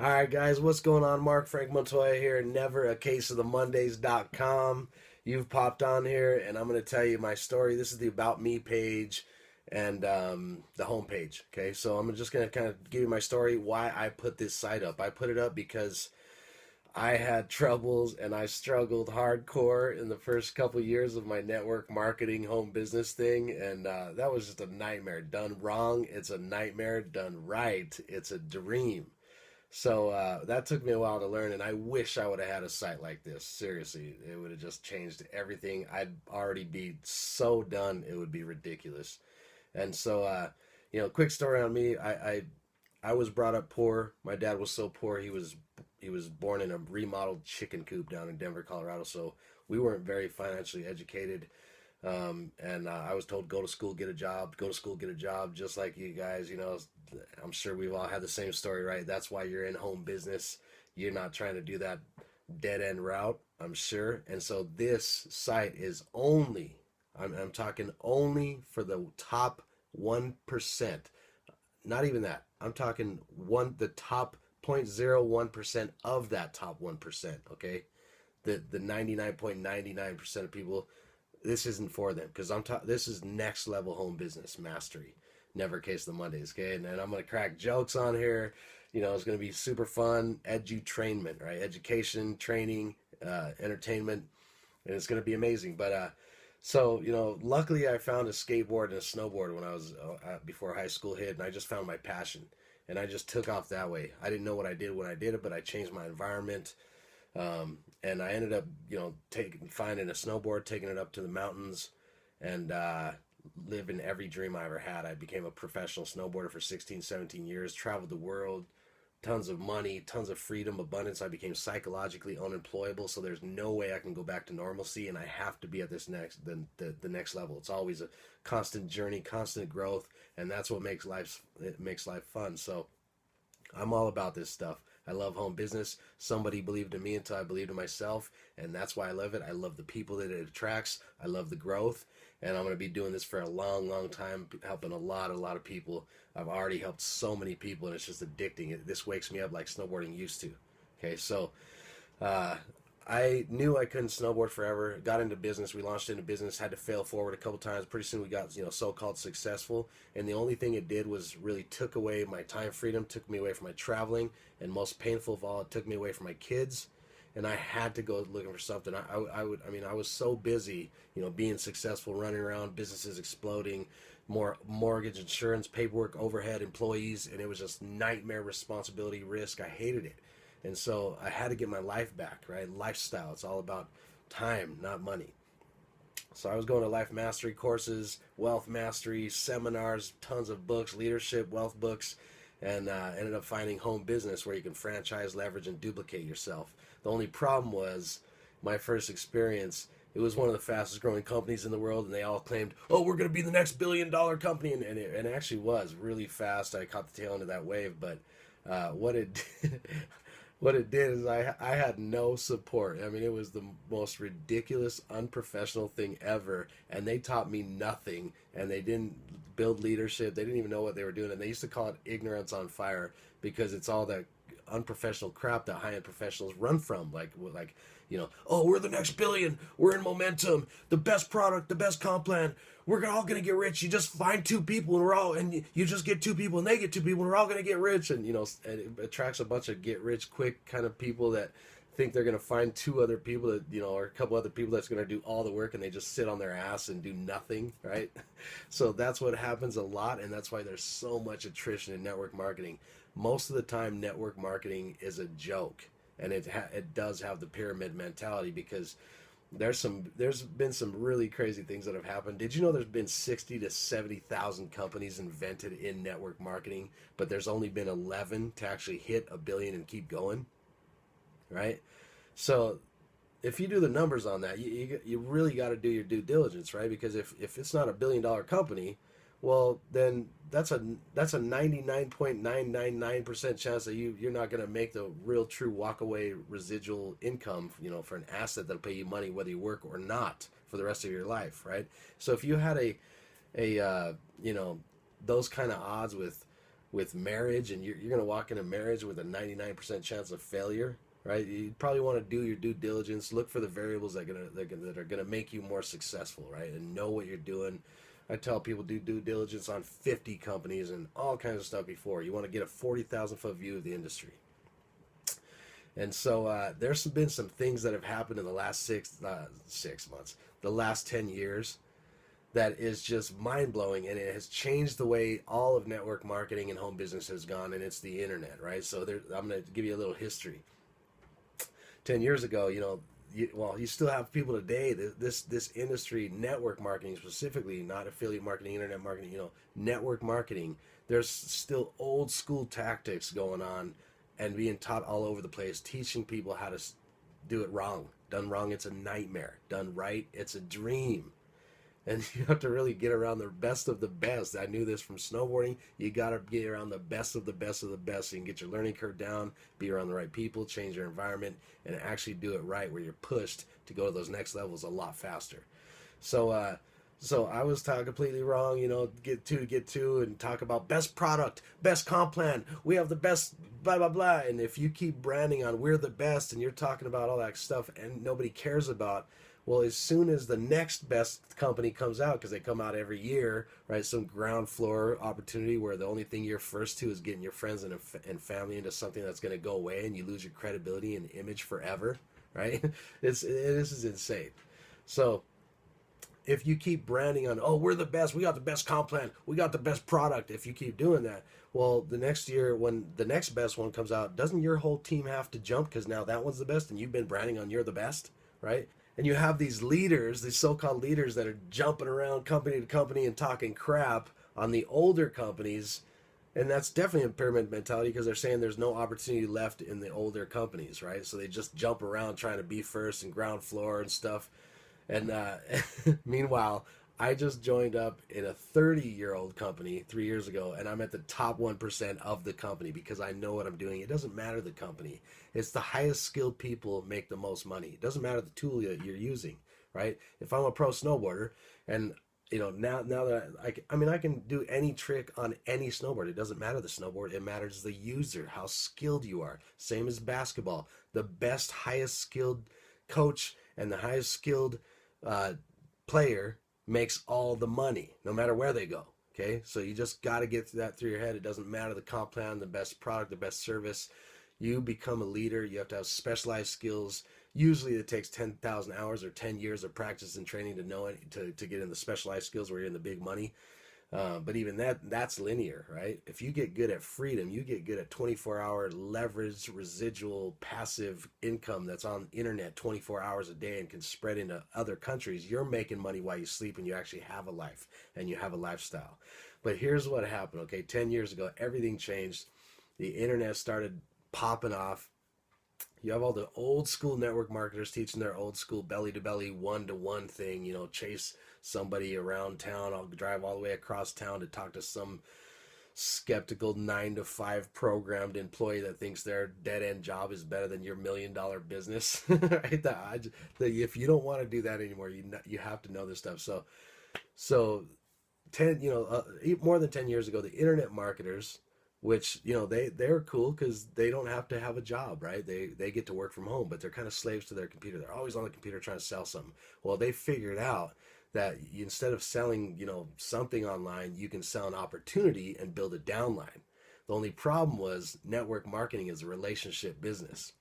All right, guys, what's going on? Mark Frank Montoya here, NeveraCaseOfTheMondays.com. You've popped on here, and I'm going to tell you my story. This is the About Me page and the home page. Okay, so I'm just going to kind of give you my story, why I put this site up. I put it up because I had troubles and I struggled hardcore in the first couple years of my network marketing home business thing, and that was just a nightmare. Done wrong, it's a nightmare. Done right, it's a dream. So that took me a while to learn, and I wish I would have had a site like this. Seriously, it would have just changed everything. I'd already be so done; it would be ridiculous. And so, quick story on me. I was brought up poor. My dad was so poor. He was born in a remodeled chicken coop down in Denver, Colorado. So we weren't very financially educated. And I was told, go to school, get a job, go to school, get a job, just like you guys. I'm sure we've all had the same story, right? That's why you're in home business. You're not trying to do that dead end route, I'm sure. And so this site is only, I'm talking only for the top 1%. Not even that. I'm talking the top 0.01% of that top 1%, okay? The 99.99% of people, this isn't for them, because this is next level home business mastery. Never Case the Mondays, okay? And then I'm gonna crack jokes on here. It's gonna be super fun. Edutainment, right? Education, training, entertainment, and it's gonna be amazing. But luckily I found a skateboard and a snowboard when I was before high school hit, and I just found my passion, and I just took off that way. I didn't know what I did when I did it, but I changed my environment. And I ended up, finding a snowboard, taking it up to the mountains, and living every dream I ever had. I became a professional snowboarder for 16, 17 years, traveled the world, tons of money, tons of freedom, abundance. I became psychologically unemployable, so there's no way I can go back to normalcy, and I have to be at the next level. It's always a constant journey, constant growth, and that's what makes life fun. So I'm all about this stuff. I love home business. Somebody believed in me until I believed in myself, and that's why I love it. I love the people that it attracts. I love the growth, and I'm going to be doing this for a long, long time, helping a lot of people. I've already helped so many people, and it's just addicting. This wakes me up like snowboarding used to. Okay, so uh, I knew I couldn't snowboard forever. Got into business. We launched into business. Had to fail forward a couple times. Pretty soon we got so-called successful. And the only thing it did was really took away my time freedom, took me away from my traveling, and most painful of all, it took me away from my kids. And I had to go looking for something. I was so busy, being successful, running around, businesses exploding, more mortgage, insurance, paperwork, overhead, employees, and it was just nightmare, responsibility, risk. I hated it. And so I had to get my life back, right? Lifestyle. It's all about time, not money. So I was going to life mastery courses, wealth mastery, seminars, tons of books, leadership, wealth books, and ended up finding home business where you can franchise, leverage, and duplicate yourself. The only problem was my first experience. It was one of the fastest growing companies in the world, and they all claimed, "Oh, we're going to be the next billion-dollar company," and it actually was really fast. I caught the tail end of that wave, but what it what it did is I had no support. I mean, it was the most ridiculous, unprofessional thing ever, and they taught me nothing, and they didn't build leadership. They didn't even know what they were doing, and they used to call it ignorance on fire, because it's all that unprofessional crap that high-end professionals run from, oh, we're the next billion, we're in momentum, the best product, the best comp plan, we're all gonna get rich. You just find two people, and you just get two people, and they get two people, and we're all gonna get rich. And and it attracts a bunch of get rich quick kind of people that think they're gonna find two other people that or a couple other people that's gonna do all the work, and they just sit on their ass and do nothing, right? So that's what happens a lot, and that's why there's so much attrition in network marketing. Most of the time, network marketing is a joke, and it does have the pyramid mentality, because there's been some really crazy things that have happened. Did you know there's been 60 to 70,000 companies invented in network marketing, but there's only been 11 to actually hit a billion and keep going, right? So if you do the numbers on that, you really got to do your due diligence, right? Because if it's not $1 billion company, well, then that's a 99.999% chance that you're not going to make the real true walkaway residual income, for an asset that'll pay you money whether you work or not for the rest of your life, right? So if you had a those kind of odds with with marriage, and you're going to walk into marriage with a 99% chance of failure, right? You probably want to do your due diligence, look for the variables that are going to make you more successful, right? And know what you're doing. I tell people do due diligence on 50 companies and all kinds of stuff before. You want to get a 40,000 foot view of the industry. And so there's been some things that have happened in the last 6 months, the last 10 years, that is just mind blowing, and it has changed the way all of network marketing and home business has gone, and it's the internet, right? So I'm going to give you a little history. 10 years ago, you still have people today. This industry, network marketing specifically, not affiliate marketing, internet marketing, network marketing. There's still old school tactics going on and being taught all over the place, teaching people how to do it wrong. Done wrong, it's a nightmare. Done right, it's a dream. And you have to really get around the best of the best. I knew this from snowboarding. You got to get around the best of the best of the best so you can get your learning curve down, be around the right people, change your environment, and actually do it right where you're pushed to go to those next levels a lot faster. So so I was taught completely wrong, get to, and talk about best product, best comp plan. We have the best blah, blah, blah. And if you keep branding on we're the best and you're talking about all that stuff and nobody cares about, well, as soon as the next best company comes out, because they come out every year, right? Some ground floor opportunity where the only thing you're first to is getting your friends and family into something that's going to go away, and you lose your credibility and image forever, right? This is insane. So if you keep branding on, oh, we're the best, we got the best comp plan, we got the best product, if you keep doing that, well, the next year when the next best one comes out, doesn't your whole team have to jump because now that one's the best and you've been branding on you're the best, right? And you have these leaders, these so-called leaders that are jumping around company to company and talking crap on the older companies. And that's definitely a pyramid mentality because they're saying there's no opportunity left in the older companies, right? So they just jump around trying to be first and ground floor and stuff. And meanwhile, I just joined up in a 30-year-old company 3 years ago, and I'm at the top 1% of the company because I know what I'm doing. It doesn't matter the company. It's the highest skilled people make the most money. It doesn't matter the tool that you're using, right? If I'm a pro snowboarder and now that I can do any trick on any snowboard. It doesn't matter the snowboard. It matters the user, how skilled you are. Same as basketball. The best, highest skilled coach and the highest skilled player makes all the money, no matter where they go. Okay, so you just got to get that through your head. It doesn't matter the comp plan, the best product, the best service. You become a leader. You have to have specialized skills. Usually it takes 10,000 hours or 10 years of practice and training to know it, to get in the specialized skills where you're in the big money. But even that's linear, right? If you get good at freedom, you get good at 24-hour leveraged residual passive income that's on internet 24 hours a day and can spread into other countries. You're making money while you sleep and you actually have a life and you have a lifestyle. But here's what happened, okay? 10 years ago, everything changed. The internet started popping off. You have all the old school network marketers teaching their old school belly to belly, one-to-one thing, chase somebody around town. I'll drive all the way across town to talk to some skeptical 9-to-5 programmed employee that thinks their dead-end job is better than your $1 million business. Right? If you don't want to do that anymore, you have to know this stuff. So 10, more than 10 years ago, the internet marketers, which they're cool because they don't have to have a job, right? They get to work from home, but they're kind of slaves to their computer. They're always on the computer trying to sell something. Well, they figured out that instead of selling something online, you can sell an opportunity and build a downline. The only problem was network marketing is a relationship business,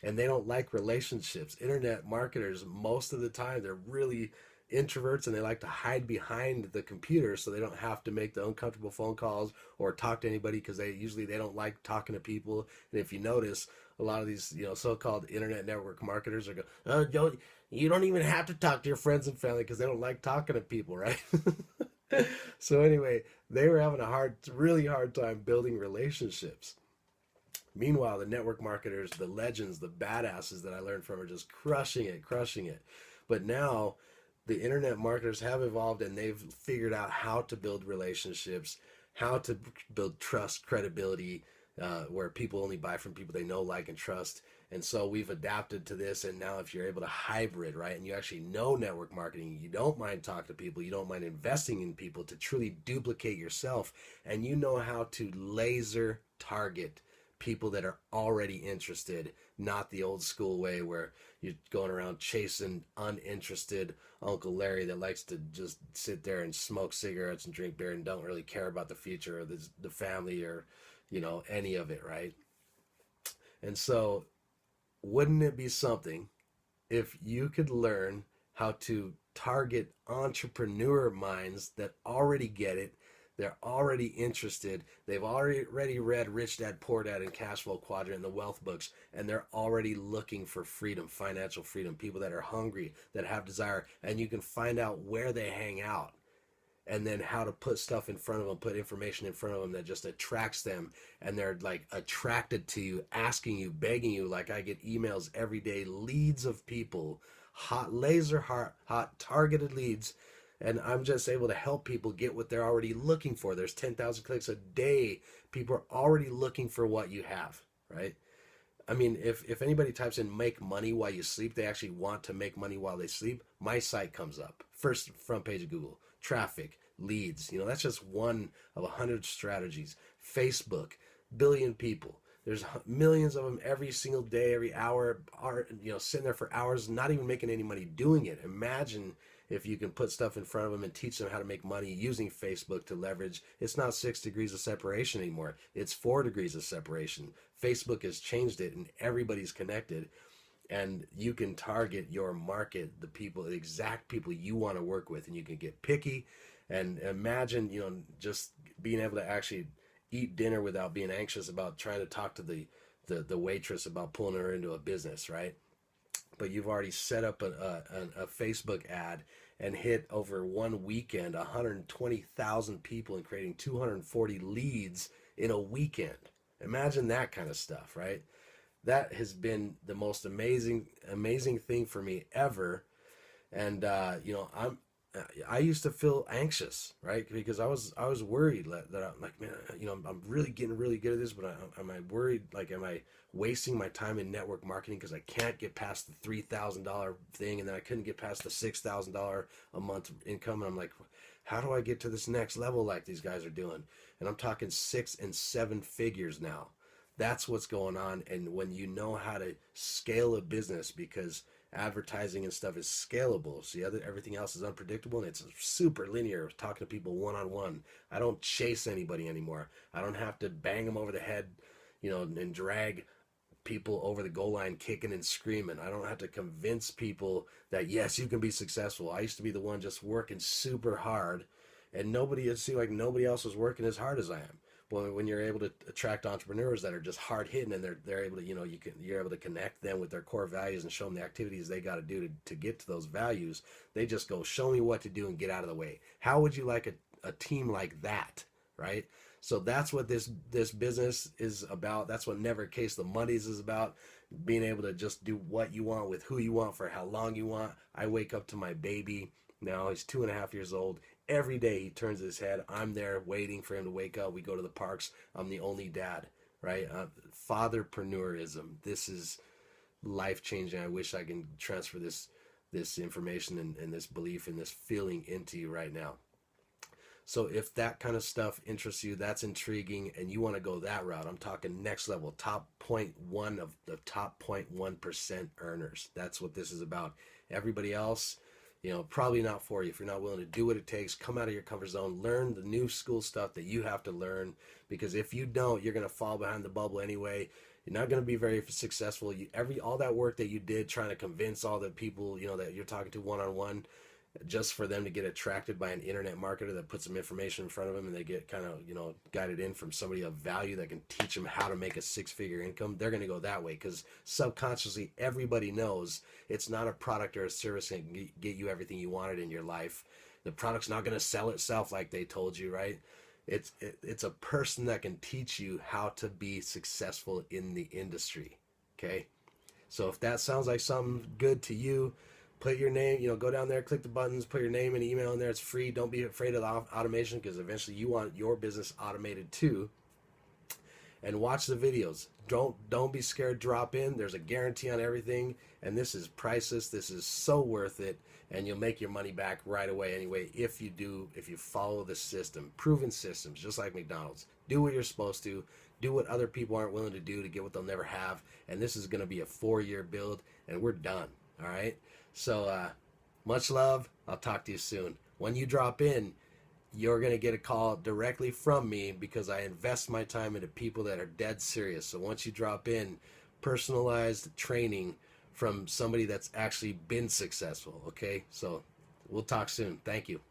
and they don't like relationships. Internet marketers, most of the time, they're really introverts and they like to hide behind the computer so they don't have to make the uncomfortable phone calls or talk to anybody because they don't like talking to people. And if you notice, a lot of these so-called internet network marketers are going, you don't even have to talk to your friends and family because they don't like talking to people, right? So anyway, they were having a really hard time building relationships. Meanwhile, the network marketers, the legends, the badasses that I learned from are just crushing it. But now the internet marketers have evolved and they've figured out how to build relationships, how to build trust, credibility, where people only buy from people they know, like, and trust. And so we've adapted to this. And now if you're able to hybrid, right, and you actually know network marketing, you don't mind talking to people, you don't mind investing in people to truly duplicate yourself, and you know how to laser target people that are already interested, not the old school way where you're going around chasing uninterested Uncle Larry that likes to just sit there and smoke cigarettes and drink beer and don't really care about the future or the family or, any of it, right? And so, wouldn't it be something if you could learn how to target entrepreneur minds that already get it? They're already interested. They've already read Rich Dad Poor Dad and Cash Flow Quadrant and the wealth books, and they're already looking for freedom, financial freedom, people that are hungry, that have desire, and you can find out where they hang out and then how to put stuff in front of them, put information in front of them that just attracts them, and they're like attracted to you, asking you, begging you. Like, I get emails every day, leads of people, hot laser hot targeted leads, and I'm just able to help people get what they're already looking for. There's 10,000 clicks a day. People are already looking for what you have, right? I mean, if anybody types in make money while you sleep, they actually want to make money while they sleep. My site comes up first, front page of Google. Traffic, leads, that's just one of 100 strategies. Facebook, billion people. There's millions of them every single day, every hour, are sitting there for hours, not even making any money doing it. Imagine if you can put stuff in front of them and teach them how to make money using Facebook to leverage. It's not 6 degrees of separation anymore. It's 4 degrees of separation. Facebook has changed it, and everybody's connected. And you can target your market, the people, the exact people you want to work with, and you can get picky. And imagine, just being able to actually eat dinner without being anxious about trying to talk to the waitress about pulling her into a business, right? But you've already set up a Facebook ad and hit over one weekend 120,000 people and creating 240 leads in a weekend. Imagine that kind of stuff, right? That has been the most amazing thing for me ever. And I used to feel anxious, right? Because I was worried that I'm like, man, I'm really getting really good at this, but am I worried? Like, am I wasting my time in network marketing because I can't get past the $3,000 thing, and then I couldn't get past the $6,000 a month income, and I'm like, how do I get to this next level like these guys are doing? And I'm talking 6 and 7 figures now. That's what's going on. And when you know how to scale a business, because advertising and stuff is scalable, so everything else is unpredictable, and it's super linear, talking to people one-on-one. I don't chase anybody anymore. I don't have to bang them over the head, and drag people over the goal line kicking and screaming. I don't have to convince people that, yes, you can be successful. I used to be the one just working super hard, and it seemed like nobody else was working as hard as I am. When you're able to attract entrepreneurs that are just hard hitting, and they're able to, you're able to connect them with their core values and show them the activities they got to do to get to those values, they just go, show me what to do and get out of the way. How would you like a team like that, right? So that's what this business is about. That's what NeveraCaseOfTheMondays is about. Being able to just do what you want with who you want for how long you want. I wake up to my baby now. He's 2.5 years old. Every day he turns his head. I'm there waiting for him to wake up. We go to the parks. I'm the only dad, right? Fatherpreneurism. This is life-changing. I wish I can transfer this information and this belief and this feeling into you right now. So if that kind of stuff interests you, that's intriguing, and you want to go that route, I'm talking next level, top 0.1 of the top 0.1% earners. That's what this is about. Everybody else, probably not for you. If you're not willing to do what it takes, come out of your comfort zone, learn the new school stuff that you have to learn, because if you don't, you're going to fall behind the bubble anyway. You're not going to be very successful. All that work that you did trying to convince all the people, that you're talking to one-on-one, just for them to get attracted by an internet marketer that puts some information in front of them, and they get kind of, guided in from somebody of value that can teach them how to make a 6-figure income, they're going to go that way, because subconsciously everybody knows it's not a product or a service that can get you everything you wanted in your life. The product's not going to sell itself like they told you, right? It's a person that can teach you how to be successful in the industry, okay? So if that sounds like something good to you, put your name, go down there, click the buttons, put your name and email in there. It's free. Don't be afraid of the automation, because eventually you want your business automated too. and watch the videos. Don't be scared. Drop in. There's a guarantee on everything, and this is priceless. This is so worth it, and you'll make your money back right away anyway if you follow the system, proven systems, just like McDonald's. Do what you're supposed to. Do what other people aren't willing to do to get what they'll never have. And this is going to be a 4-year build, and we're done. All right. So much love. I'll talk to you soon. When you drop in, you're going to get a call directly from me because I invest my time into people that are dead serious. So once you drop in, personalized training from somebody that's actually been successful. Okay. So we'll talk soon. Thank you.